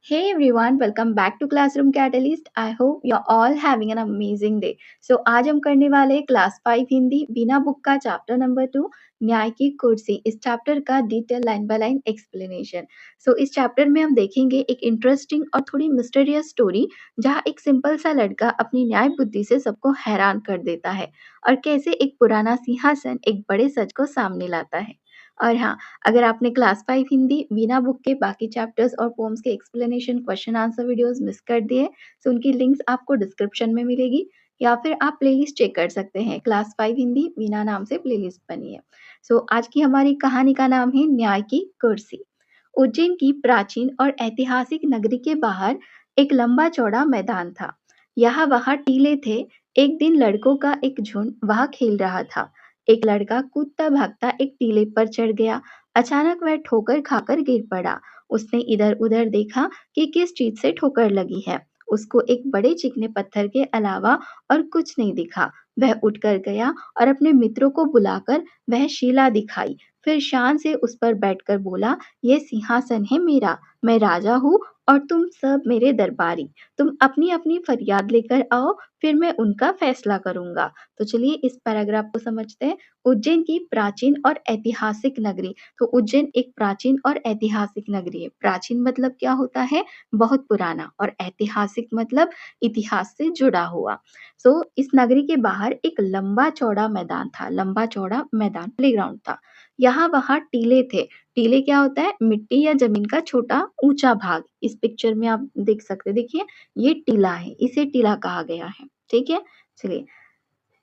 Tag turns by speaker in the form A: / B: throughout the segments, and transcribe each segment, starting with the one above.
A: Hey everyone, welcome back to Classroom Catalyst. I hope you're all having an amazing day. So आज हम करने वाले class 5 Hindi बिना book का चैप्टर नंबर 2 न्याय की कुर्सी। इस चैप्टर का detail line by line explanation. इस चैप्टर में हम देखेंगे एक इंटरेस्टिंग और थोड़ी मिस्टीरियस स्टोरी जहाँ एक सिंपल सा लड़का अपनी न्याय बुद्धि से सबको हैरान कर देता है और कैसे एक पुराना सिंहासन एक बड़े सच को सामने लाता है। और हाँ, अगर आपने क्लास 5 हिंदी बिना बुक के बाकी चैप्टर्स और पोएम्स के explanation question answer videos miss कर दिए तो उनकी लिंक्स आपको डिस्क्रिप्शन में मिलेगी या फिर आप प्लेलिस्ट चेक कर सकते हैं। क्लास 5 हिंदी बिना नाम से प्लेलिस्ट बनी है। आज की हमारी कहानी का नाम है न्याय की कुर्सी। उज्जैन की प्राचीन और ऐतिहासिक नगरी के बाहर एक लंबा चौड़ा मैदान था। यहाँ वहाँ टीले थे। एक दिन लड़कों का एक झुंड वहाँ खेल रहा था। एक लड़का कूदता भागता एक टीले पर चढ़ गया। अचानक वह ठोकर खाकर गिर पड़ा। उसने इधर उधर देखा कि किस चीज से ठोकर लगी है। उसको एक बड़े चिकने पत्थर के अलावा और कुछ नहीं दिखा। वह उठकर गया और अपने मित्रों को बुलाकर वह शिला दिखाई। फिर शान से उस पर बैठकर बोला, ये सिंहासन है मेरा, मैं राजा हूँ और तुम सब मेरे दरबारी। तुम अपनी अपनी फरियाद लेकर आओ, फिर मैं उनका फैसला करूंगा। तो चलिए इस पैराग्राफ को समझते हैं। उज्जैन की प्राचीन और ऐतिहासिक नगरी। तो उज्जैन एक प्राचीन और ऐतिहासिक नगरी है। प्राचीन मतलब क्या होता है? बहुत पुराना। और ऐतिहासिक मतलब इतिहास से जुड़ा हुआ। इस नगरी के बाहर एक लंबा चौड़ा मैदान था। लंबा चौड़ा मैदान प्लेग्राउंड था। यहाँ वहाँ टीले थे। टीले क्या होता है? मिट्टी या जमीन का छोटा ऊंचा भाग। इस पिक्चर में आप देख सकते हैं। देखिए, ये टीला है, इसे टीला कहा गया है। ठीक है, चलिए।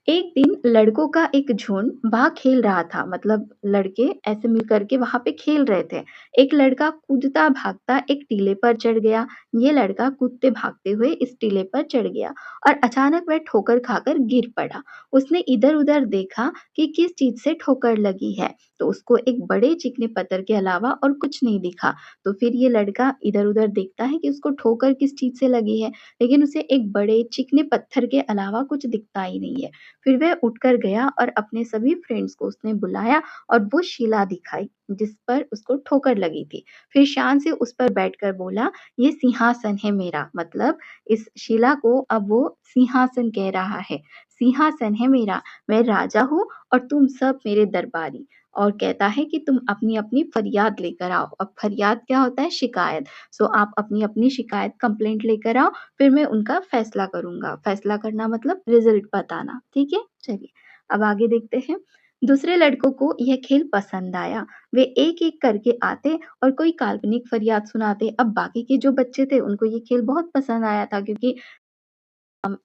A: एक दिन लड़कों का एक झुंड वहाँ खेल रहा था। मतलब लड़के ऐसे मिल करके वहां पे खेल रहे थे। एक लड़का कूदता भागता एक टीले पर चढ़ गया। ये लड़का कूदते भागते हुए इस टीले पर चढ़ गया और अचानक वह ठोकर खाकर गिर पड़ा। उसने इधर उधर देखा कि किस चीज से ठोकर लगी है। तो उसको एक बड़े चिकने पत्थर के अलावा और कुछ नहीं दिखा। तो फिर ये लड़का इधर उधर देखता है कि उसको ठोकर किस चीज से लगी है, लेकिन उसे एक बड़े चिकने पत्थर के अलावा कुछ दिखता ही नहीं है। फिर वह उठकर गया और अपने सभी फ्रेंड्स को उसने बुलाया और वो शिला दिखाई जिस पर उसको ठोकर लगी थी। फिर शान से उस पर बैठकर बोला, ये सिंहासन है मेरा। मतलब इस शिला को अब वो सिंहासन कह रहा है। सिंहासन है मेरा, मैं राजा हूँ और तुम सब मेरे दरबारी। और कहता है कि तुम अपनी अपनी फरियाद लेकर आओ। अब फरियाद क्या होता है? शिकायत। आप अपनी अपनी शिकायत कंप्लेंट लेकर आओ, फिर मैं उनका फैसला करूंगा। फैसला करना मतलब रिजल्ट बताना। ठीक है, चलिए अब आगे देखते हैं। दूसरे लड़कों को यह खेल पसंद आया। वे एक एक करके आते और कोई काल्पनिक फरियाद सुनाते। अब बाकी के जो बच्चे थे उनको ये खेल बहुत पसंद आया था, क्योंकि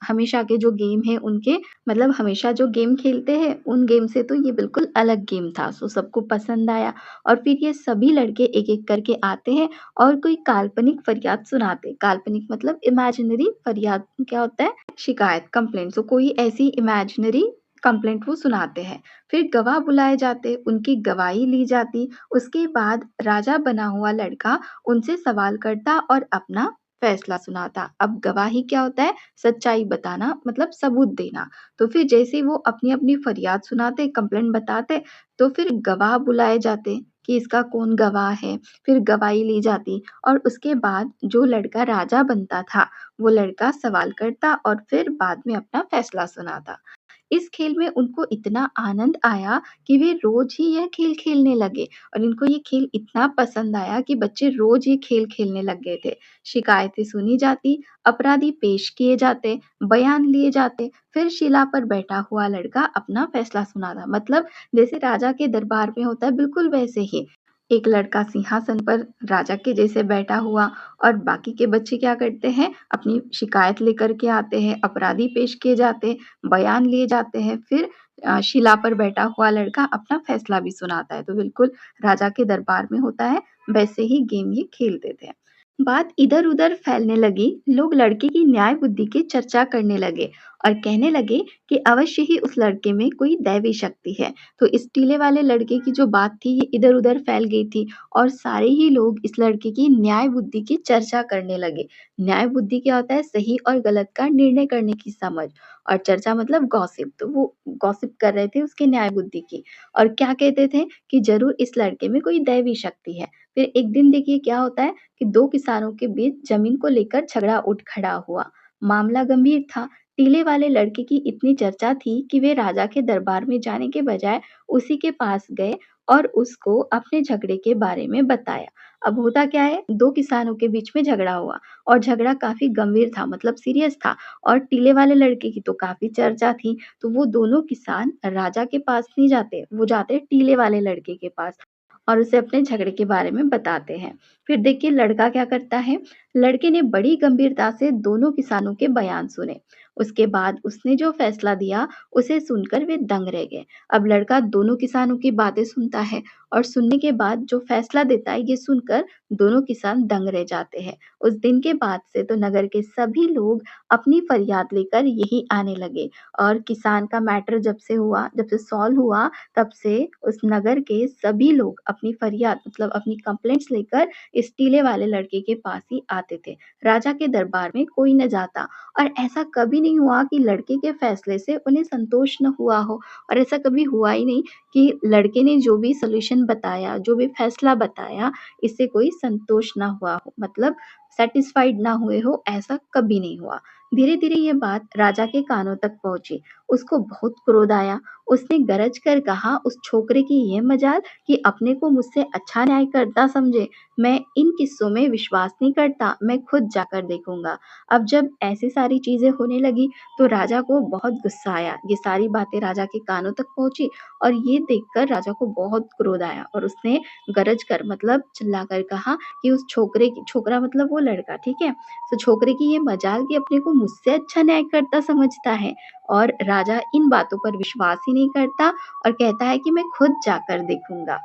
A: हमेशा के जो गेम है उनके, मतलब हमेशा जो गेम खेलते हैं उन गेम से तो ये बिल्कुल अलग गेम था। सबको पसंद आया और फिर ये सभी लड़के एक एक करके आते हैं और कोई काल्पनिक फरियाद सुनाते। काल्पनिक मतलब इमेजिनरी, फरियाद क्या होता है? शिकायत, कंप्लेंट। कोई ऐसी इमेजिनरी कंप्लेंट वो सुनाते हैं। फिर गवाह बुलाए जाते, उनकी गवाही ली जाती। उसके बाद राजा बना हुआ लड़का उनसे सवाल करता और अपना फैसला सुनाता। अब गवाही क्या होता है? सच्चाई बताना, मतलब सबूत देना। तो फिर जैसे ही वो अपनी अपनी फरियाद सुनाते, कंप्लेंट बताते, तो फिर गवाह बुलाए जाते कि इसका कौन गवाह है। फिर गवाही ली जाती और उसके बाद जो लड़का राजा बनता था वो लड़का सवाल करता और फिर बाद में अपना फैसला सुनाता। इस खेल में उनको इतना आनंद आया कि वे रोज ही यह खेल खेलने लगे और इनको ये खेल इतना पसंद आया कि बच्चे रोज ये खेल खेलने लग गए थे। शिकायतें सुनी जाती, अपराधी पेश किए जाते, बयान लिए जाते, फिर शिला पर बैठा हुआ लड़का अपना फैसला सुनाता। मतलब जैसे राजा के दरबार में होता है, बिल्कुल वैसे ही। एक लड़का सिंहासन पर राजा के जैसे बैठा हुआ और बाकी के बच्चे क्या करते हैं? अपनी शिकायत लेकर के आते हैं, अपराधी पेश किए जाते हैं, बयान लिए जाते हैं, फिर शिला पर बैठा हुआ लड़का अपना फैसला भी सुनाता है। तो बिल्कुल राजा के दरबार में होता है, वैसे ही गेम ये खेलते थे। बात इधर-उधर फैलने लगी। लोग लड़के की न्याय बुद्धि की चर्चा करने लगे और कहने लगे कि अवश्य ही उस लड़के में कोई दैवी शक्ति है। तो इस टीले वाले लड़के की जो बात थी ये इधर-उधर फैल गई थी और सारे ही लोग इस लड़के की न्याय बुद्धि की चर्चा करने लगे। न्याय बुद्धि क्या होता है? सही और गलत का निर्णय करने की समझ और चर्चा मतलब गॉसिप। तो वो गॉसिप कर रहे थे उसके न्याय बुद्धि की और क्या कहते थे कि ज़रूर इस लड़के में कोई दैवी शक्ति है। फिर एक दिन देखिए क्या होता है कि 2 किसानों के बीच ज़मीन को लेकर झगड़ा उठ खड़ा हुआ। मामला गंभीर था। टीले वाले लड़के की इतनी चर्चा थी कि वे राजा के दरबार में जाने के बजाय उसी के पास गए और उसको अपने झगड़े के बारे में बताया। अब होता क्या है, 2 किसानों के बीच में झगड़ा हुआ और झगड़ा काफ़ी गंभीर था मतलब सीरियस था और टीले वाले लड़के की तो काफ़ी चर्चा थी, तो वो दोनों किसान राजा के पास नहीं जाते, वो जाते टीले वाले लड़के के पास और उसे अपने झगड़े के बारे में बताते हैं। फिर देखिए लड़का क्या करता है, लड़के ने बड़ी गंभीरता से दोनों किसानों के बयान सुने। उसके बाद उसने जो फैसला दिया, उसे सुनकर वे दंग रह गए। अब लड़का दोनों किसानों की बातें सुनता है और सुनने के बाद जो फैसला देता है, ये सुनकर दोनों किसान दंग रह जाते हैं। उस दिन के बाद से तो नगर के सभी लोग अपनी फरियाद लेकर यहीं आने लगे और किसान का मैटर जब से सॉल्व हुआ, तब से उस नगर के सभी लोग अपनी फरियाद मतलब अपनी कंप्लेंट्स लेकर इस टीले वाले लड़के के पास ही आते थे। राजा के दरबार में कोई न जाता और ऐसा कभी नहीं हुआ कि लड़के के फैसले से उन्हें संतोष न हुआ हो और ऐसा कभी हुआ ही नहीं कि लड़के ने जो भी सॉल्यूशन बताया, जो भी फैसला बताया, इससे कोई संतोष ना हुआ हो मतलब सैटिस्फाइड ना हुए हो, ऐसा कभी नहीं हुआ। धीरे-धीरे ये बात राजा के कानों तक पहुँची। उसको बहुत क्रोध आया। उसने गरज कर कहा, "उस छोकरे की ये मजाल कि अपने को मुझसे अच्छा न्याय करता समझे। मैं इन किस्सों में विश्वास नहीं करता, मैं खुद जाकर देखूँगा।" अब जब ऐसी सारी चीज़ें होने लगी, तो राजा को बहुत गुस्सा आया। ये सारी बातें राजा के कानों तक पहुँची और ये देखकर राजा को बहुत क्रोध आया और उसने गरज कर मतलब चिल्लाकर कहा कि उस छोकरे की छोकरा मतलब वो लड़का, ठीक है? तो छोकरे की ये मजाल कि अपने को मुझसे अच्छा न्याय करता समझता है और राजा इन बातों पर विश्वास ही नहीं करता और कहता है कि मैं खुद जाकर देखूँगा।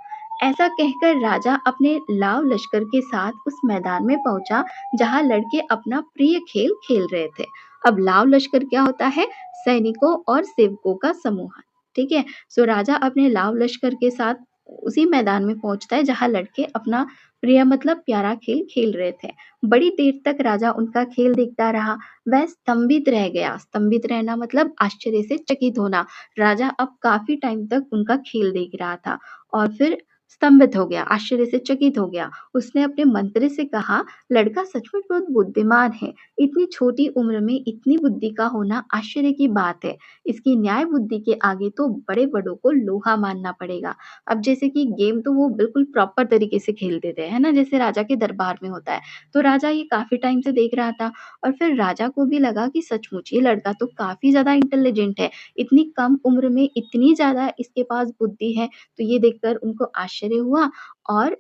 A: ऐसा कहकर राजा अपने लाव लश्कर के साथ उस मैदान में पहुँचा जहाँ लड़के अपना प्रिय खेल खेल रहे थे। अब लाव लश्कर क्या होता है? सैनिकों और सेवकों का समूह, ठीक है? सो राजा अपने लाव लश्कर के साथ उसी मैदान में पहुँचता है जहाँ लड़के अपना प्रिय मतलब प्यारा खेल खेल रहे थे। बड़ी देर तक राजा उनका खेल देखता रहा। वह स्तंभित रह गया। स्तंभित रहना मतलब आश्चर्य से चकित होना। राजा अब काफ़ी टाइम तक उनका खेल देख रहा था और फिर स्तंभित हो गया, आश्चर्य से चकित हो गया। उसने अपने मंत्री से कहा, "लड़का सचमुच बहुत बुद्धिमान है। इतनी छोटी उम्र में इतनी बुद्धि का होना आश्चर्य की बात है। इसकी न्याय बुद्धि के आगे तो बड़े-बड़ों को लोहा मानना पड़ेगा।" अब जैसे कि गेम तो वो बिल्कुल प्रॉपर तरीके से खेलते थे, है ना? जैसे राजा के दरबार में होता है। तो राजा ये काफ़ी टाइम से देख रहा था और फिर राजा को भी लगा कि सचमुच ये लड़का तो काफ़ी ज़्यादा इंटेलिजेंट है। इतनी कम उम्र में इतनी ज़्यादा इसके पास बुद्धि है, तो ये देखकर उनको आश्चर्य हुआ और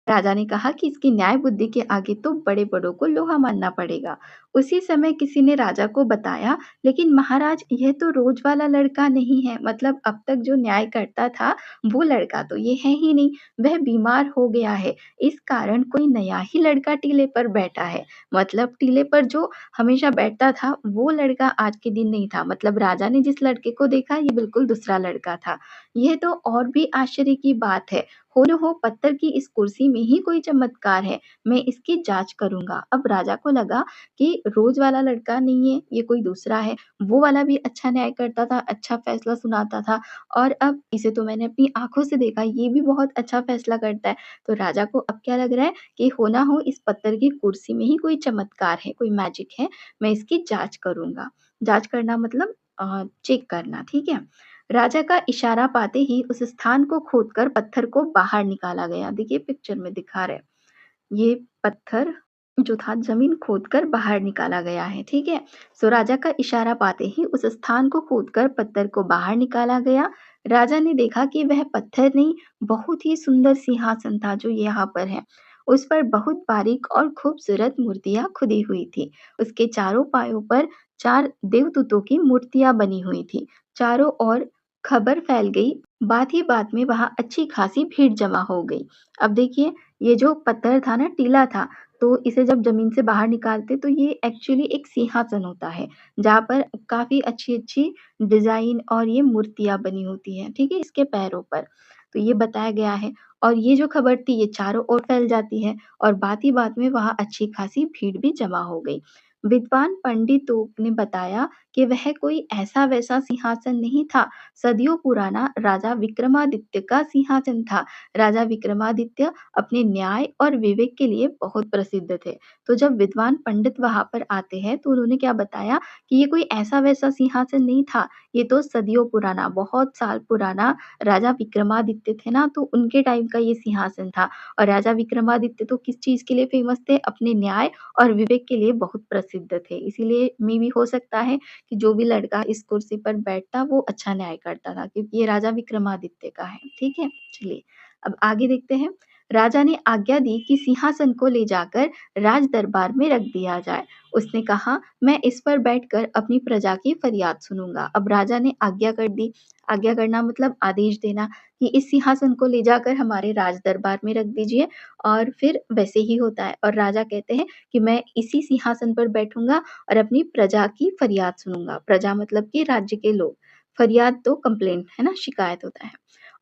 A: राजा ने कहा कि इसकी न्याय बुद्धि के आगे तो बड़े-बड़ों को लोहा मानना पड़ेगा। उसी समय किसी ने राजा को बताया, "लेकिन महाराज यह तो रोज़ वाला लड़का नहीं है, मतलब अब तक जो न्याय करता था, वो लड़का तो ये है ही नहीं, वह बीमार हो गया है। इस कारण कोई नया ही लड़का टीले पर बैठा है। मतलब टीले पर जो हमेशा बैठता था, वो लड़का आज के दिन नहीं था। मतलब राजा ने जिस लड़के को देखा, ये बिल्कुल दूसरा लड़का था। यह तो और भी आश्चर्य की बात है। हो न हो पत्थर की इस कुर्सी में ही कोई चमत्कार है, मैं इसकी जाँच करूँगा। अब राजा को लगा कि रोज़ वाला लड़का नहीं है, ये कोई दूसरा है, वो वाला भी अच्छा न्याय करता था, अच्छा फैसला सुनाता था और अब इसे तो मैंने अपनी आँखों से देखा, ये भी बहुत अच्छा फैसला करता है। तो राजा को अब क्या लग रहा है कि हो ना हो इस पत्थर की कुर्सी में ही कोई चमत्कार है, कोई मैजिक है, मैं इसकी जाँच करूँगा। जाँच करना मतलब चेक करना, ठीक है? राजा का इशारा पाते ही उस स्थान को खोदकर पत्थर को बाहर निकाला गया। देखिए पिक्चर में दिखा रहे हैं। ये पत्थर जो था ज़मीन खोदकर बाहर निकाला गया है, ठीक है? सो राजा का इशारा पाते ही उस स्थान को खोदकर पत्थर को बाहर निकाला गया। राजा ने देखा कि वह पत्थर नहीं, बहुत ही सुंदर सिंहासन था जो यहाँ पर है। उस पर बहुत बारीक और खूबसूरत मूर्तियाँ खुदी हुई थी। उसके चारों पायों पर 4 देवदूतों की मूर्तियाँ बनी हुई थी। चारों ओर खबर फैल गई। बात ही बात में वहाँ अच्छी खासी भीड़ जमा हो गई। अब देखिए ये जो पत्थर था ना टीला था, तो इसे जब ज़मीन से बाहर निकालते तो ये एक्चुअली एक सिंहासन होता है, जहाँ पर काफ़ी अच्छी-अच्छी डिज़ाइन और ये मूर्तियाँ बनी होती हैं, ठीक है? इसके पैरों पर। तो ये बताया गया है और ये जो खबर थी ये चारों ओर फैल जाती है और बात ही बात में वहाँ अच्छी खासी भीड़ भी जमा हो गई। विद्वान पंडितों ने बताया कि वह कोई ऐसा-वैसा सिंहासन नहीं था, सदियों पुराना राजा विक्रमादित्य का सिंहासन था। राजा विक्रमादित्य अपने न्याय और विवेक के लिए बहुत प्रसिद्ध थे। तो जब विद्वान पंडित वहाँ पर आते हैं तो उन्होंने क्या बताया कि ये कोई ऐसा-वैसा सिंहासन नहीं था, ये तो सदियों पुराना, बहुत साल पुराना राजा विक्रमादित्य थे ना तो उनके टाइम का ये सिंहासन था। और राजा विक्रमादित्य तो किस चीज़ के लिए फ़ेमस थे? अपने न्याय और विवेक के लिए बहुत प्रसिद्ध थे। इसीलिए मेबी हो सकता है कि जो भी लड़का इस कुर्सी पर बैठता वो अच्छा न्याय करता था क्योंकि ये राजा विक्रमादित्य का है, ठीक है? चलिए, अब आगे देखते हैं। राजा ने आज्ञा दी कि सिंहासन को ले जाकर राज दरबार में रख दिया जाए। उसने कहा, मैं इस पर बैठकर अपनी प्रजा की फरियाद सुनूँगा। अब राजा ने आज्ञा कर दी। आज्ञा करना मतलब आदेश देना कि इस सिंहासन को ले जाकर हमारे राज दरबार में रख दीजिए और फिर वैसे ही होता है और राजा कहते हैं कि मैं इसी सिंहासन पर बैठूँगा और अपनी प्रजा की फरियाद सुनूँगा। प्रजा मतलब कि राज्य के लोग। फरियाद तो कंप्लेंट है ना, शिकायत होता है।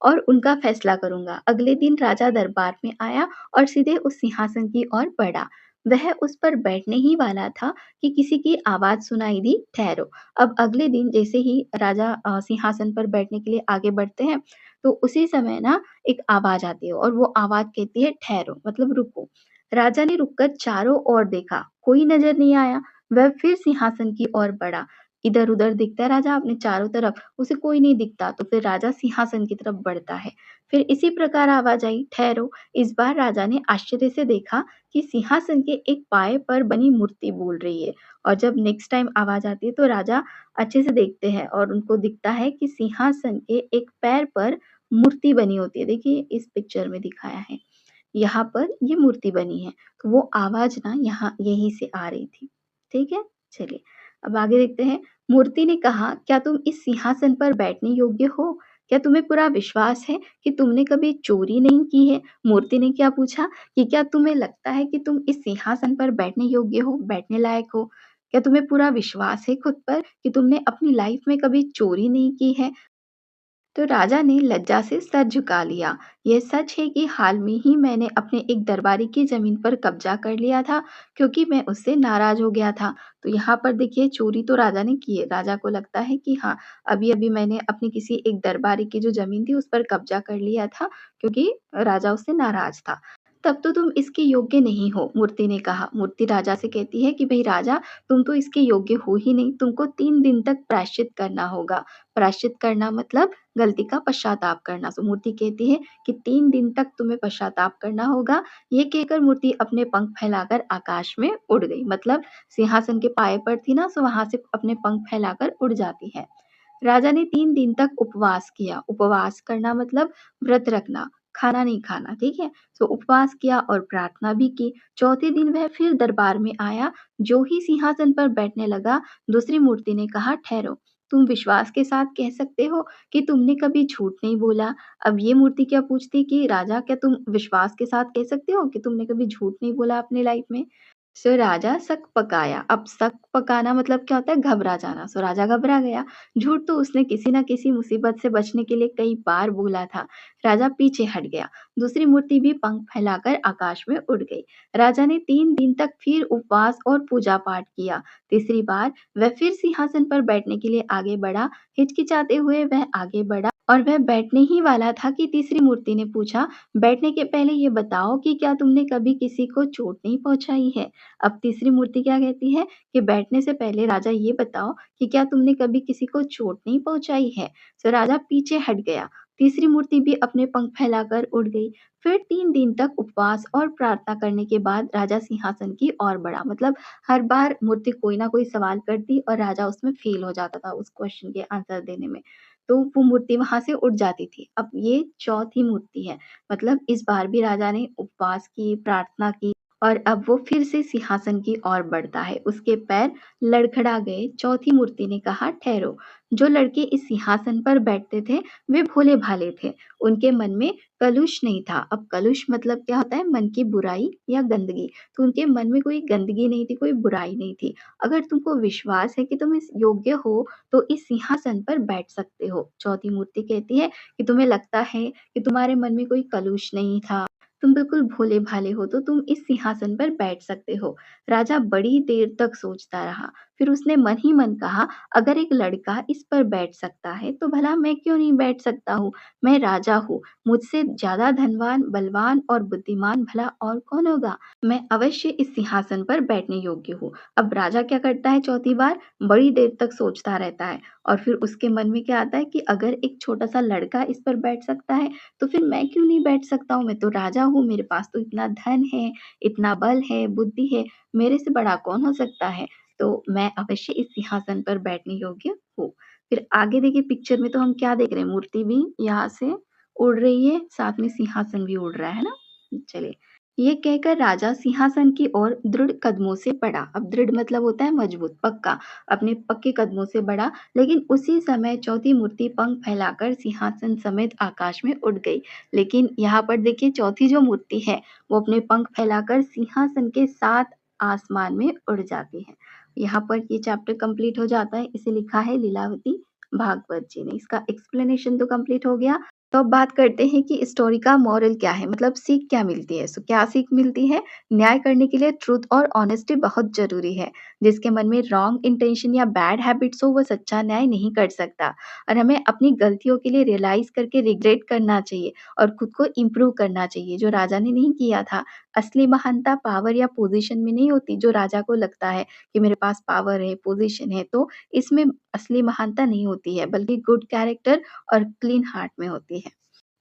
A: और उनका फैसला करूँगा। अगले दिन राजा दरबार में आया और सीधे उस सिंहासन की ओर बढ़ा। वह उस पर बैठने ही वाला था कि किसी की आवाज़ सुनाई दी, ठहरो। अब अगले दिन जैसे ही राजा सिंहासन पर बैठने के लिए आगे बढ़ते हैं, तो उसी समय ना एक आवाज़ आती है और वो आवाज़ कहती है ठहरो मतलब रुको। राजा ने रुककर चारों ओर देखा, कोई नज़र नहीं आया। वह फिर सिंहासन की ओर बढ़ा। इधर-उधर देखता है राजा अपने चारों तरफ, उसे कोई नहीं दिखता, तो फिर राजा सिंहासन की तरफ बढ़ता है। फिर इसी प्रकार आवाज़ आई, ठहरो। इस बार राजा ने आश्चर्य से देखा कि सिंहासन के एक पाए पर बनी मूर्ति बोल रही है और जब नेक्स्ट टाइम आवाज़ आती है तो राजा अच्छे से देखते हैं और उनको दिखता है कि सिंहासन के एक पैर पर मूर्ति बनी होती है। देखिए इस पिक्चर में दिखाया है। यहाँ पर ये मूर्ति बनी है। तो वो आवाज़ ना यहाँ यहीं से आ रही थी। ठीक है? चलिए, अब आगे देखते हैं। मूर्ति ने कहा, "क्या तुम इस सिंहासन पर बैठने योग्य हो? क्या तुम्हें पूरा विश्वास है कि तुमने कभी चोरी नहीं की है?" मूर्ति ने क्या पूछा कि क्या तुम्हें लगता है कि तुम इस सिंहासन पर बैठने योग्य हो, बैठने लायक हो? क्या तुम्हें पूरा विश्वास है खुद पर कि तुमने अपनी लाइफ़ में कभी चोरी नहीं की है? तो राजा ने लज्जा से सर झुका लिया। यह सच है कि हाल में ही मैंने अपने एक दरबारी की ज़मीन पर कब्ज़ा कर लिया था, क्योंकि मैं उससे नाराज़ हो गया था। तो यहाँ पर देखिए चोरी तो राजा ने की है। राजा को लगता है कि हाँ, अभी-अभी मैंने अपनी किसी एक दरबारी की जो ज़मीन थी उस पर कब्ज़ा कर लिया था, क्योंकि राजा उससे नाराज़ था। तब तो तुम इसके योग्य नहीं हो, मूर्ति ने कहा। मूर्ति राजा से कहती है कि भई राजा, तुम तो इसके योग्य हो ही नहीं, तुमको 3 दिन तक प्रायश्चित करना होगा। प्रायश्चित करना मतलब गलती का पश्चाताप करना। तो मूर्ति कहती है कि 3 दिन तक तुम्हें पश्चाताप करना होगा। ये कहकर मूर्ति अपने पंख फैलाकर आकाश में उड़ गई। मतलब सिंहासन के पाए पर थी ना, सो वहाँ से अपने पंख फैलाकर उड़ जाती है। राजा ने 3 दिन तक उपवास किया। उपवास करना मतलब व्रत रखना, खाना नहीं खाना, ठीक है? तो उपवास किया और प्रार्थना भी की। चौथे दिन वह फिर दरबार में आया। जो ही सिंहासन पर बैठने लगा, दूसरी मूर्ति ने कहा, "ठहरो, तुम विश्वास के साथ कह सकते हो कि तुमने कभी झूठ नहीं बोला?" अब ये मूर्ति क्या पूछती कि राजा, क्या तुम विश्वास के साथ कह सकते हो कि तुमने कभी झूठ नहीं बोला अपनी लाइफ में? सो राजा शक पकाया। अब शक पकाना मतलब क्या होता है? घबरा जाना। सो राजा घबरा गया। झूठ तो उसने किसी न किसी मुसीबत से बचने के लिए कई बार बोला था। राजा पीछे हट गया। दूसरी मूर्ति भी पंख फैलाकर आकाश में उड़ गई। राजा ने 3 दिन तक फिर उपवास और पूजा-पाठ किया। तीसरी बार वह फिर सिंहासन पर बैठने के लिए आगे बढ़ा। हिचकिचाते हुए वह आगे बढ़ा और वह बैठने ही वाला था कि तीसरी मूर्ति ने पूछा, "बैठने के पहले ये बताओ कि क्या तुमने कभी किसी को चोट नहीं पहुँचाई है?" अब तीसरी मूर्ति क्या कहती है कि बैठने से पहले राजा ये बताओ कि क्या तुमने कभी किसी को चोट नहीं पहुँचाई है? तो राजा पीछे हट गया। तीसरी मूर्ति भी अपने पंख फैलाकर उड़ गई। फिर 3 दिन तक उपवास और प्रार्थना करने के बाद राजा सिंहासन की ओर बढ़ा। मतलब हर बार मूर्ति कोई ना कोई सवाल करती और राजा उसमें फ़ेल हो जाता था उस क्वेश्चन के आंसर देने में। तो वो मूर्ति वहाँ से उड़ जाती थी। अब ये चौथी मूर्ति है। मतलब इस बार भी राजा ने उपवास की, प्रार्थना की और अब वो फिर से सिंहासन की ओर बढ़ता है। उसके पैर लड़खड़ा गए। चौथी मूर्ति ने कहा, ठहरो। जो लड़के इस सिंहासन पर बैठते थे वे भोले भाले थे। उनके मन में कलुष नहीं था। अब कलुष मतलब क्या होता है? मन की बुराई या गंदगी। तो उनके मन में कोई गंदगी नहीं थी, कोई बुराई नहीं थी। अगर तुमको विश्वास है कि तुम इस योग्य हो तो इस सिंहासन पर बैठ सकते हो। चौथी मूर्ति कहती है कि तुम्हें लगता है कि तुम्हारे मन में कोई कलुष नहीं था, तुम बिल्कुल भोले-भाले हो, तो तुम इस सिंहासन पर बैठ सकते हो। राजा बड़ी देर तक सोचता रहा। फिर उसने मन ही मन कहा, अगर एक लड़का इस पर बैठ सकता है, तो भला मैं क्यों नहीं बैठ सकता हूँ? मैं राजा हूँ। मुझसे ज़्यादा धनवान, बलवान और बुद्धिमान भला और कौन होगा? मैं अवश्य इस सिंहासन पर बैठने योग्य हूँ। अब राजा क्या करता है चौथी बार? बड़ी देर तक सोचता रहता है और फिर उसके मन में क्या आता है कि अगर एक छोटा-सा लड़का इस पर बैठ सकता है, तो फिर मैं क्यों नहीं बैठ सकता हूँ? मैं तो राजा हूँ, मेरे पास तो इतना धन है, इतना बल है, बुद्धि है, मेरे से बड़ा कौन हो सकता है? तो मैं अवश्य इस सिंहासन पर बैठने योग्य हूँ। फिर आगे देखिए पिक्चर में तो हम क्या देख रहे हैं, मूर्ति भी यहाँ से उड़ रही है, साथ में सिंहासन भी उड़ रहा है ना? चलिए, ये कहकर राजा सिंहासन की ओर दृढ़ कदमों से बढ़ा। अब दृढ़ मतलब होता है मजबूत, पक्का। अपने पक्के कदमों से बढ़ा, लेकिन उसी समय चौथी मूर्ति पंख फैलाकर सिंहासन समेत आकाश में उड़ गई। लेकिन यहाँ पर देखिए चौथी जो मूर्ति है, वो अपने पंख फैलाकर सिंहासन के साथ आसमान में उड़ जाती है। यहाँ पर ये चैप्टर कंप्लीट हो जाता है। इसे लिखा है लीलावती भागवत जी ने। इसका एक्सप्लेनेशन तो कंप्लीट हो गया। तो अब बात करते हैं कि स्टोरी का मोरल क्या है, मतलब सीख क्या मिलती है। सो क्या सीख मिलती है? न्याय करने के लिए ट्रुथ और ऑनेस्टी बहुत ज़रूरी है। जिसके मन में रॉन्ग इंटेंशन या बैड हैबिट्स हो, वो सच्चा न्याय नहीं कर सकता। और हमें अपनी गलतियों के लिए रियलाइज़ करके रिग्रेट करना चाहिए और खुद को इम्प्रूव करना चाहिए, जो राजा ने नहीं किया था। असली महानता पावर या पोज़ीशन में नहीं होती, जो राजा को लगता है कि मेरे पास पावर है, पोज़ीशन है, तो इसमें असली महानता नहीं होती है, बल्कि गुड कैरेक्टर और क्लीन हार्ट में होती है।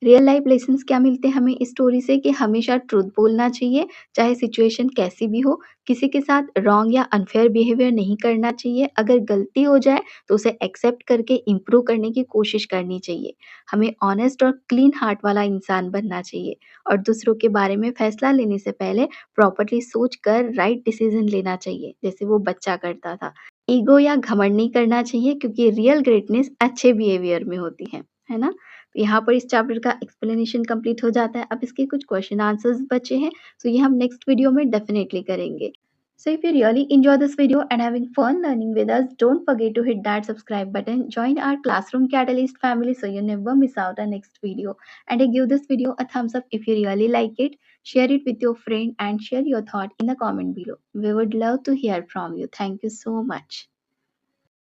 A: रियल लाइफ लेसन्स क्या मिलते हैं हमें इस स्टोरी से कि हमेशा ट्रुथ बोलना चाहिए, चाहे सिचुएशन कैसी भी हो। किसी के साथ रॉन्ग या अनफेयर बिहेवियर नहीं करना चाहिए। अगर गलती हो जाए तो उसे एक्सेप्ट करके इम्प्रूव करने की कोशिश करनी चाहिए। हमें ऑनेस्ट और क्लीन हार्ट वाला इंसान बनना चाहिए और दूसरों के बारे में फैसला लेने से पहले प्रॉपर्ली सोच कर राइट डिसीजन लेना चाहिए, जैसे वो बच्चा करता था। ईगो या घमंड नहीं करना चाहिए, क्योंकि रियल ग्रेटनेस अच्छे बिहेवियर में होती है ना? तो यहाँ पर इस चैप्टर का एक्सप्लेनेशन कंप्लीट हो जाता है। अब इसके कुछ क्वेश्चन आंसर्स बचे हैं, तो ये हम नेक्स्ट वीडियो में डेफिनेटली करेंगे। So if you really enjoy this video and having fun learning with us, don't forget to hit that subscribe button. Join our Classroom Catalyst family so you never miss out our next video. And give this video a thumbs up if you really like it. Share it with your friend and share your thought in the comment below. We would love to hear from you. Thank you so much.